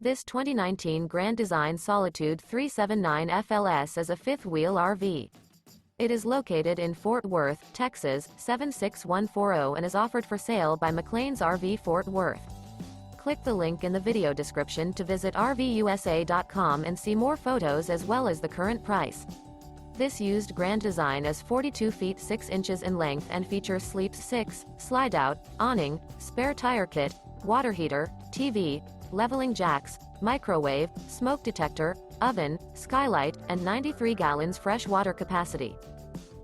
This 2019 Grand Design Solitude 379 FLS is a fifth-wheel RV. It is located in Fort Worth, Texas 76140 and is offered for sale by McClain's RV Fort Worth. Click the link in the video description to visit RVUSA.com and see more photos as well as the current price. This used Grand Design is 42 feet 6 inches in length and features sleeps 6, slide-out, awning, spare tire kit, water heater, TV, leveling jacks, microwave, smoke detector, oven, skylight, and 93 gallons fresh water capacity.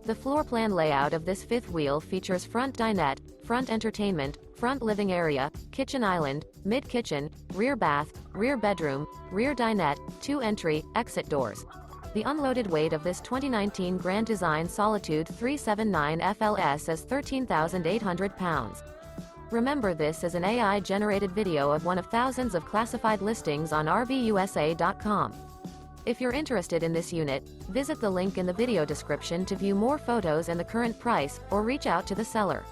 The floor plan layout of this fifth wheel features front dinette, front entertainment, front living area, kitchen island, mid-kitchen, rear bath, rear bedroom, rear dinette, 2 entry, exit doors. The unloaded weight of this 2019 Grand Design Solitude 379 FLS is 13,800 pounds. Remember, this is an AI-generated video of one of thousands of classified listings on RVUSA.com. If you're interested in this unit, visit the link in the video description to view more photos and the current price, or reach out to the seller.